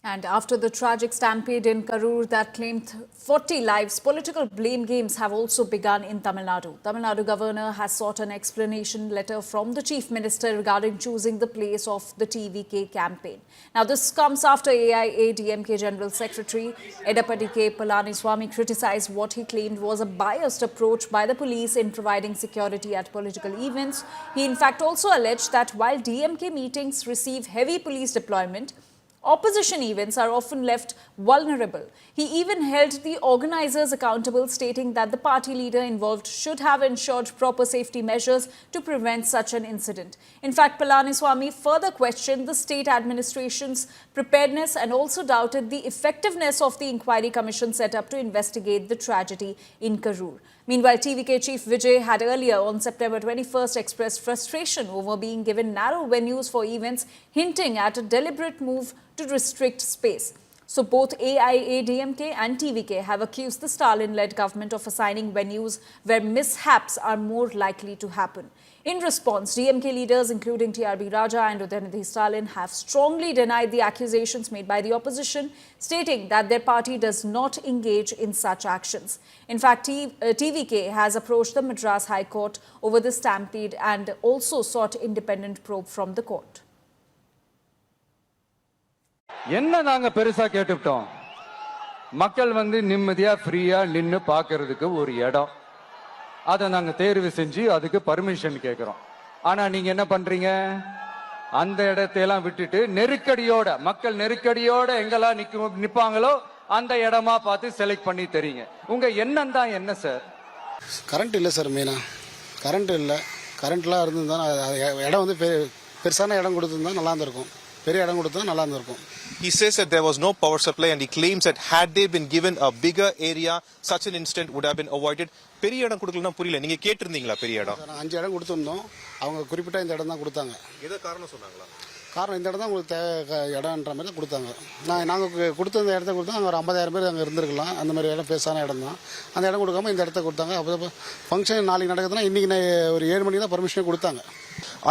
And after the tragic stampede in Karur that claimed 40 lives, political blame games have also begun in Tamil Nadu. Tamil Nadu governor has sought an explanation letter from the chief minister regarding choosing the place of the TVK campaign. Now, this comes after AIADMK General Secretary Edappadi K. Palaniswamy criticized what he claimed was a biased approach by the police in providing security at political events. He in fact also alleged that while DMK meetings receive heavy police deployment, opposition events are often left vulnerable. He even held the organizers accountable, stating that the party leader involved should have ensured proper safety measures to prevent such an incident. In fact, Palaniswamy further questioned the state administration's preparedness and also doubted the effectiveness of the inquiry commission set up to investigate the tragedy in Karur. Meanwhile, TVK chief Vijay had earlier on September 21st expressed frustration over being given narrow venues for events, hinting at a deliberate move to restrict space. So both AIADMK and TVK have accused the Stalin-led government of assigning venues where mishaps are more likely to happen. In response, DMK leaders including TRB Raja and Udayanithi Stalin have strongly denied the accusations made by the opposition, stating that their party does not engage in such actions. In fact, TVK has approached the Madras High Court over the stampede and also sought independent probe from the court. என்ன நாங்க பெருசா கேட்டுட்டோம்? மக்கள் நிம்மதியா ஃப்ரீயா நின்னு பார்க்கிறதுக்கு ஒரு இடம், அதை நாங்க தேர்வு செஞ்சு அதுக்கு பர்மிஷன் கேட்கிறோம். ஆனா நீங்க என்ன பண்றீங்க? அந்த இடத்தையெல்லாம் விட்டுட்டு நெருக்கடியோட, மக்கள் நெருக்கடியோட எங்கெல்லாம் நிப்பாங்களோ அந்த இடமா பார்த்து செலக்ட் பண்ணி தரீங்க. உங்க எண்ணம் தான் என்ன சார்? கரண்ட் இல்லை சார். மெயினா கரண்ட் இல்லை. கரண்ட்லாம் இருந்திருந்தா இடம் பெருசான இடம் கொடுத்துருந்தா நல்லா இருந்திருக்கும். பெரிய இடம் கொடுத்தா நல்லா இருந்திருக்கும். He says that there was no power supply and he claims that had they been given a bigger area, such an incident would have been avoided. பெரிய இடம் கொடுக்கலன்னா புரியல. நீங்க கேட்டிருந்தீங்களா பெரிய இடம்? 5 இடம் கொடுத்திருந்தோம். அவங்க குறிப்பிட்ட இந்த இடம் தான் கொடுத்தாங்க. ஏதோ காரணம் சொன்னாங்களா? காரணம் இந்த இடம் தான் உங்களுக்கு தேவை இடம்ன்ற மாதிரி தான் கொடுத்தாங்க. நாங்கள் கொடுத்த இந்த இடத்த கொடுத்தா அங்கே ஒரு 50,000 பேர் அங்கே இருந்திருக்கலாம். அந்த மாதிரி இடம் பேசான இடம் தான். அந்த இடம் கொடுக்காம இந்த இடத்த கொடுத்தாங்க. அப்போ ஃபங்க்ஷன் நாளைக்கு நடக்குதுன்னா இன்றைக்கி ஒரு 7 மணிக்கு தான் பர்மிஷனே கொடுத்தாங்க.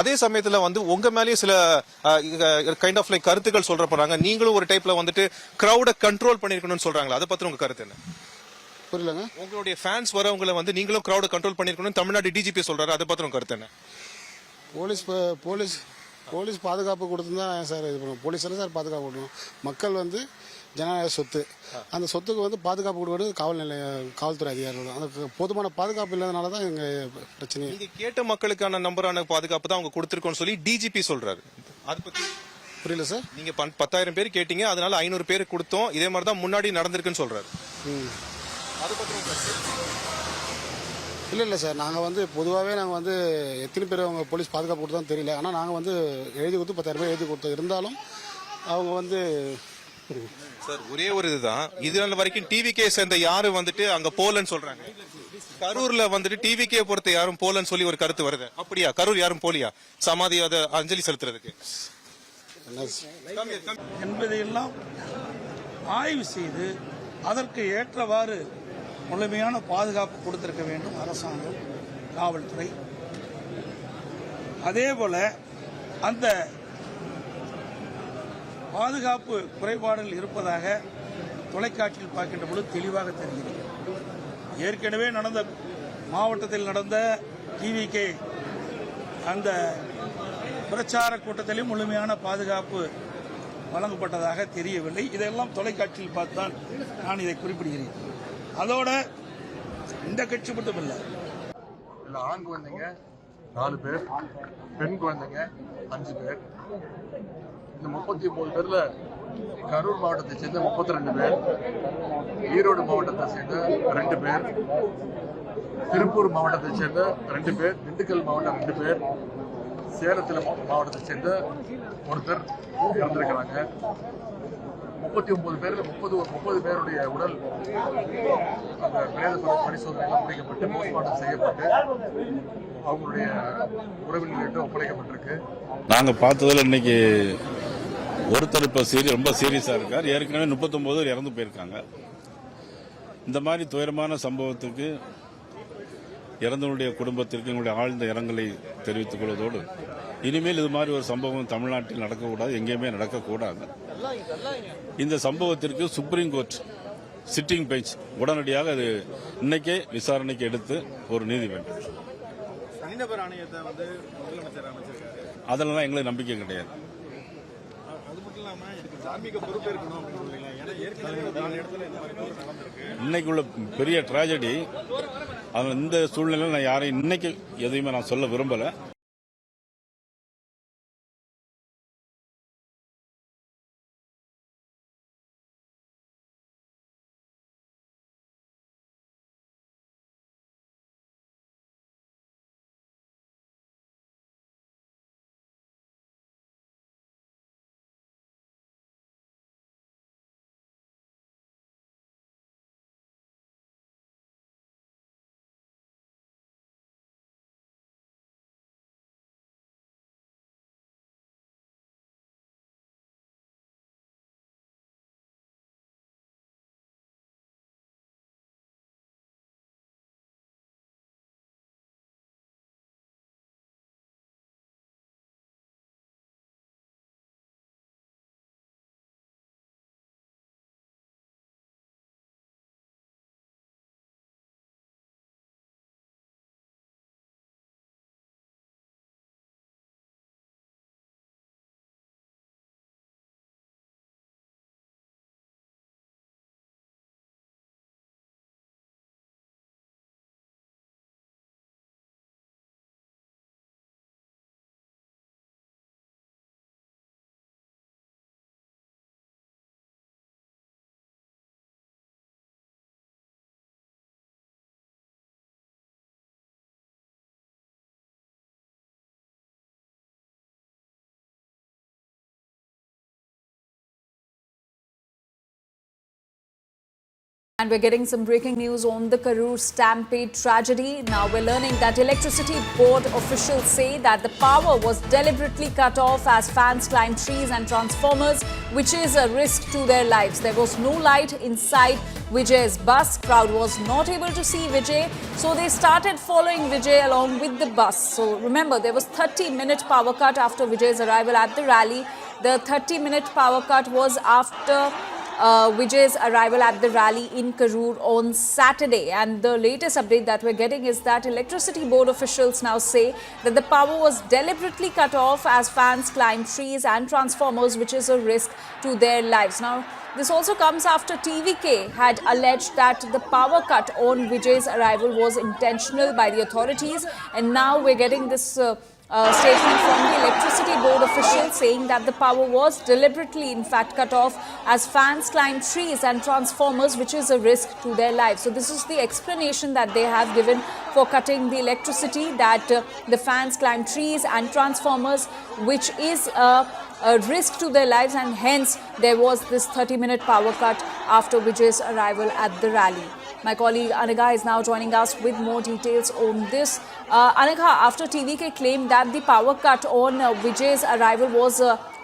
அதே சமயத்துல உங்க மேலேயும் சில கைண்ட் ஆஃப் லைக் கருத்துக்கள் சொல்ற போறாங்க. நீங்களும் ஒரு டைப்ல கிரௌட கண்ட்ரோல் பண்ணிருக்கணும்னு சொல்றாங்களா? அதை பத்தி உங்க கருத்து என்ன? புரியலங்க. உங்களுடைய ஃபேன்ஸ் வரவங்களை நீங்களும் கிரௌட கண்ட்ரோல் பண்ணிருக்கணும் தமிழ்நாடு டிஜிபி சொல்றாரு. அதை பத்தி உங்க கருத்து என்ன? போலீஸ் பாதுகாப்பு கொடுத்துருந்தா சார் இது பண்ணுவோம். போலீஸ் சார் பாதுகாப்பு கொடுக்கணும். மக்கள் ஜனநாயக சொத்து. அந்த சொத்துக்கு பாதுகாப்பு கொடுக்கிறது காவல்துறை அதிகாரிகள் தான். அதுக்கு போதுமான பாதுகாப்பு இல்லாதனால தான் எங்கள் பிரச்சனை. நீங்க கேட்ட மக்களுக்கான நம்பரான பாதுகாப்பு தான் அவங்க கொடுத்துருக்கோன்னு சொல்லி டிஜிபி சொல்றாரு. அதை பத்தி புரியல சார். நீங்க 10,000 பேர் கேட்டீங்க, அதனால 500 பேர் கொடுத்தோம். இதே மாதிரி தான் முன்னாடி நடந்திருக்குன்னு சொல்றாரு. அதை பத்தி இல்லை சார். நாங்கள் பொதுவாகவே நாங்கள் எத்தனை பேர் அவங்க போலீஸ் பாதுகாப்பு கொடுத்தான்னு தெரியல. ஆனால் நாங்கள் எழுதி கொடுத்து 10,000 பேர் எழுதி கொடுத்தோம். இருந்தாலும் அவங்க சார் ஒரே ஒரு இதுதான். இது வரைக்கும் டிவிகே சேர்ந்த யாரும் அங்க போலன்னு சொல்றாங்க. கரூர்ல டிவிகே பொறுத்த யாரும் போலன்னு சொல்லி ஒரு கருத்து வருது. அப்படியா? கரூர் யாரும் போலியா சமாதி அஞ்சலி செலுத்துறதுக்கு என்பதையெல்லாம் ஆய்வு செய்து அதற்கு ஏற்றவாறு முழுமையான பாதுகாப்பு கொடுத்திருக்க வேண்டும் அரசாங்கம், காவல்துறை. அதேபோல அந்த பாதுகாப்பு குறைபாடுகள் இருப்பதாக தொலைக்காட்சியில் பார்க்கின்ற பொழுது தெளிவாக தெரிகிறது. ஏற்கனவே மாவட்டத்தில் நடந்த டிவிகே அந்த பிரச்சார கூட்டத்திலும் முழுமையான பாதுகாப்பு வழங்கப்பட்டதாக தெரியவில்லை. இதெல்லாம் தொலைக்காட்சியில் பார்த்துதான் நான் இதை குறிப்பிடுகிறேன். அதோட இந்த கட்சி மட்டும் இல்லை, ஆண் குழந்தைங்க 4 பேர், பெண் குழந்தைங்க 5 பேர். இந்த 39 பேர்ல கரூர் மாவட்டத்தை சேர்ந்த 32 பேர், ஈரோடு மாவட்டத்தை சேர்ந்த 2 பேர், திருப்பூர் மாவட்டத்தை சேர்ந்த 2 பேர், திண்டுக்கல் மாவட்டம் 2 பேர், சேலத்தில் மாவட்டத்தை சேர்ந்த ஒருத்தர் இறந்திருக்கிறாங்க. 39 பேர்ல 30 பேருடைய உடல் அந்த பிரேத பரிசோதனைகள் முடிக்கப்பட்டு போஸ்ட்மார்ட்டம் செய்யப்பட்டு அவங்களுடைய உறவினர்களிடம் ஒப்படைக்கப்பட்டிருக்கு. நாங்க பார்த்ததுல இன்னைக்கு ஒருத்தர் இப்ப ரொம்ப சீரியஸா இருக்கார். ஏற்கனவே 39 இறந்து போயிருக்காங்க. இந்த மாதிரி துயரமான சம்பவத்துக்கு இறந்தவருடைய குடும்பத்திற்கு எங்களுடைய ஆழ்ந்த இரங்கலை தெரிவித்துக் கொள்வதோடு இனிமேல் இது மாதிரி ஒரு சம்பவம் தமிழ்நாட்டில் நடக்கக்கூடாது, எங்கேயுமே நடக்கக்கூடாது. இந்த சம்பவத்திற்கு சுப்ரீம் கோர்ட் சிட்டிங் பெஞ்ச் உடனடியாக அது இன்னைக்கே விசாரணைக்கு எடுத்து ஒரு நீதி வேண்டும். தனிநபர் ஆணையத்தை வந்து முதலமைச்சர் அமைச்சிருக்காரு. அதெல்லாம் எங்களுக்கு நம்பிக்கை கிடையாது. அது மட்டும் இல்லாம இதுக்கு தார்மீக பொறுப்பு இருக்கணும் அப்படின்னு சொல்றீங்களா? ஏன்னா ஏற்கனவே 4 இடத்துல இந்த மாதிரி தவறு நடந்திருக்கு. இன்னைக்கு உள்ள பெரிய டிராஜடி. அதனால இந்த சூழ்நிலையில் நான் யாரையும் இன்னைக்கு எதையுமே நான் சொல்ல விரும்பல. And we're getting some breaking news on the Karur stampede tragedy. Now we're learning that electricity board officials say that the power was deliberately cut off as fans climbed trees and transformers, which is a risk to their lives. There was no light inside Vijay's bus. Crowd was not able to see Vijay, so they started following Vijay along with the bus. So remember, there was 30-minute power cut after Vijay's arrival at the rally. The 30-minute power cut was after Vijay's arrival at the rally in Karur on Saturday. And the latest update that we're getting is that electricity board officials now say that the power was deliberately cut off as fans climbed trees and transformers, which is a risk to their lives. Now, this also comes after TVK had alleged that the power cut on Vijay's arrival was intentional by the authorities, and now we're getting this statement from the electricity board official saying that the power was deliberately in fact cut off as fans climbed trees and transformers, which is a risk to their lives. So this is the explanation that they have given for cutting the electricity, that the fans climbed trees and transformers, which is a risk to their lives, and hence there was this 30-minute power cut after Vijay's arrival at the rally. My colleague Anaga is now joining us with more details on this. Anaga, after TVK claimed that the power cut on Vijay's arrival was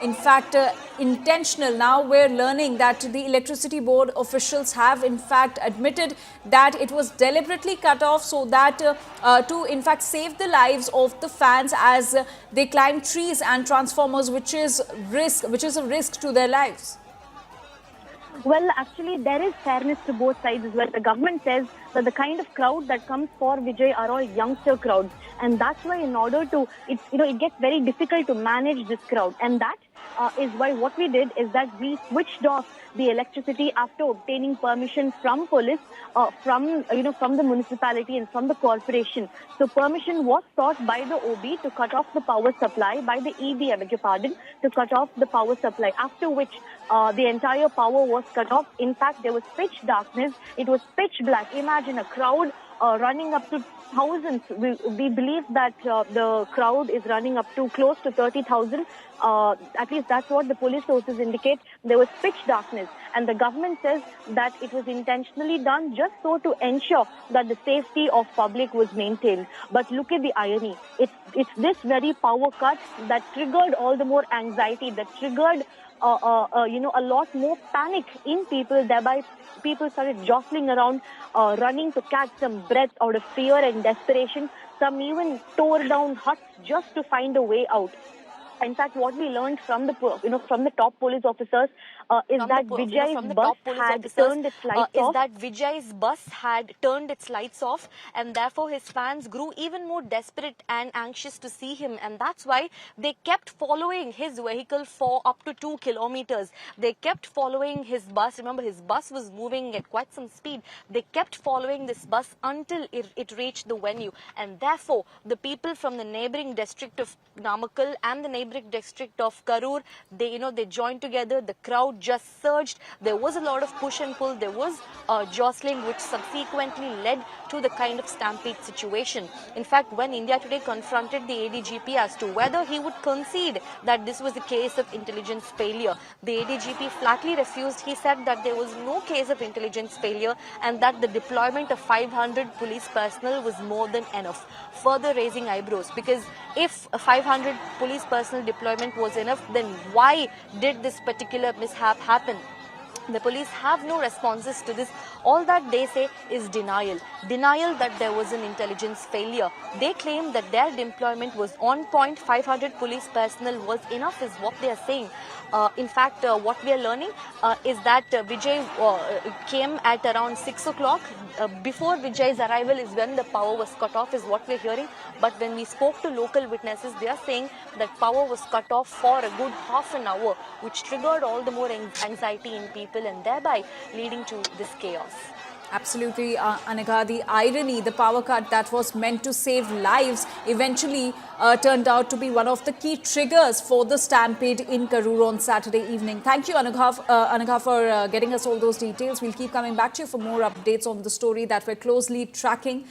in fact intentional, now we're learning that the electricity board officials have in fact admitted that it was deliberately cut off so that to in fact save the lives of the fans as they climb trees and transformers, which is a risk to their lives. Well, actually, there is fairness to both sides as well. The government says that the kind of crowd that comes for Vijay are all youngster crowds, and that's why in order to, it gets very difficult to manage this crowd, and that is why what we did is that we switched off the electricity after obtaining permission from police, from the municipality and from the corporation. So permission was sought by the OB to cut off the power supply, by the EB, I beg your pardon, to cut off the power supply, after which the entire power was cut off. In fact, there was pitch darkness. It was pitch black. Imagine a crowd running up to thousands. We believe that the crowd is running up to close to 30,000. At least that's what the police sources indicate. There was pitch darkness, and the government says that it was intentionally done just so to ensure that the safety of public was maintained. But look at the irony. It's this very power cut that triggered all the more anxiety, that triggered a lot more panic in people. Thereby, people started jostling around, running to catch some breath out of fear and desperation. Some even tore down huts just to find a way out. In fact, what we learned from the from the top police officers is that Vijay's bus had turned its lights off. Vijay's bus had turned its lights off, and therefore his fans grew even more desperate and anxious to see him, and that's why they kept following his vehicle for up to 2 kilometers. They kept following his bus. Remember, his bus was moving at quite some speed. They kept following this bus until it reached the venue, and therefore the people from the neighboring district of Namakkal and the neighboring district of Karur, they joined together. The crowd just surged. There was a lot of push and pull. There was jostling, which subsequently led to the kind of stampede situation. In fact, when India Today confronted the ADGP as to whether he would concede that this was a case of intelligence failure, the ADGP flatly refused. He said that there was no case of intelligence failure and that the deployment of 500 police personnel was more than enough, further raising eyebrows, because if 500 police personnel deployment was enough, then why did this particular mishap happen? The police have no responses to this. All that they say is denial. Denial that there was an intelligence failure. They claim that their deployment was on point. 500 police personnel was enough is what they are saying. In fact, what we are learning is that Vijay came at around 6 o'clock. Before Vijay's arrival is when the power was cut off, is what we are hearing. But when we spoke to local witnesses, they are saying that power was cut off for a good half an hour, which triggered all the more anxiety in people and thereby leading to this chaos. Absolutely, Anagha. The irony, the power cut that was meant to save lives eventually turned out to be one of the key triggers for the stampede in Karur on Saturday evening. Thank you, Anagha, for getting us all those details. We'll keep coming back to you for more updates on the story that we're closely tracking.